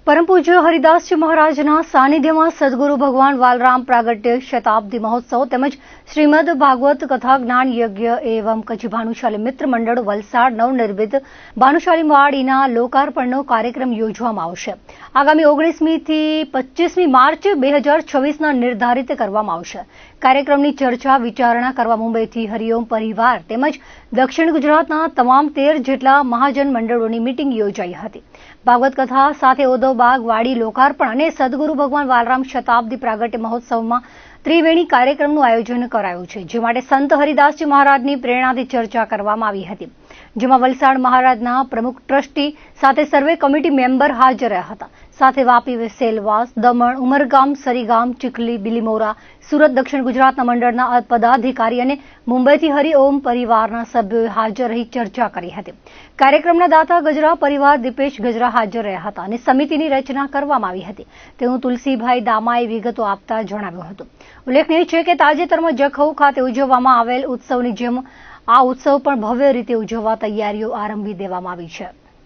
પરમ પૂજ્ય હરિદાસજી મહારાજના સાનિધ્યમાં સદગુરુ ભગવાન વાલરામ પ્રાગટ્ય શતાબ્દી મહોત્સવ તેમજ શ્રીમદ ભાગવત કથા જ્ઞાન યજ્ઞ એવં કચ્છ ભાનુશાલી મિત્ર મંડળ વલસાડ નવનિર્મિત ભાનુશાલી વાડીના લોકાર્પણનો કાર્યક્રમ યોજવામાં આવશે. આગામી 19મી થી 25મી માર્ચ 2026ના નિર્ધારિત કરવામાં આવશે. કાર્યક્રમની ચર્ચા વિચારણા કરવા મુંબઈથી હરિઓમ પરિવાર તેમજ દક્ષિણ ગુજરાતના તમામ 13 જેટલા મહાજન મંડળોની મીટિંગ યોજાઈ હતી. ભાગવત કથા સાથે ઓદોબાગ વાડી લોકાર્પણ અને સદગુરુ ભગવાન વાલરામ શતાબ્દી પ્રાગટ્ય મહોત્સવમાં ત્રિવેણી કાર્યક્રમનું આયોજન કરાયું છે, જે માટે સંત હરિદાસજી મહારાજની પ્રેરણાથી ચર્ચા કરવામાં આવી હતી, જેમાં વલસાડ મહારાજના પ્રમુખ ટ્રસ્ટી સાથે સર્વે કમિટી મેમ્બર હાજર રહ્યા હતા. સાથે વાપી, સેલવાસ, દમણ, ઉમરગામ, સરીગામ, ચીખલી, બિલીમોરા, સુરત દક્ષિણ ગુજરાતના મંડળના પદાધિકારી અને મુંબઈથી હરિઓમ પરિવારના સભ્યોએ હાજર રહી ચર્ચા કરી હતી. કાર્યક્રમના દાતા ગજરા પરિવાર દીપેશ ગજરા હાજર રહ્યા હતા અને સમિતિની રચના કરવામાં આવી હતી, તેવું તુલસીભાઈ દામાએ વિગતો આપતા જણાવ્યું હતું. ઉલ્લેખનીય છે કે તાજેતરમાં જખૌ ખાતે ઉજવવામાં આવેલ ઉત્સવની જેમ આ ઉત્સવ પણ ભવ્ય રીતે ઉજવવા તૈયારીઓ આરંભી દેવામાં આવી છે.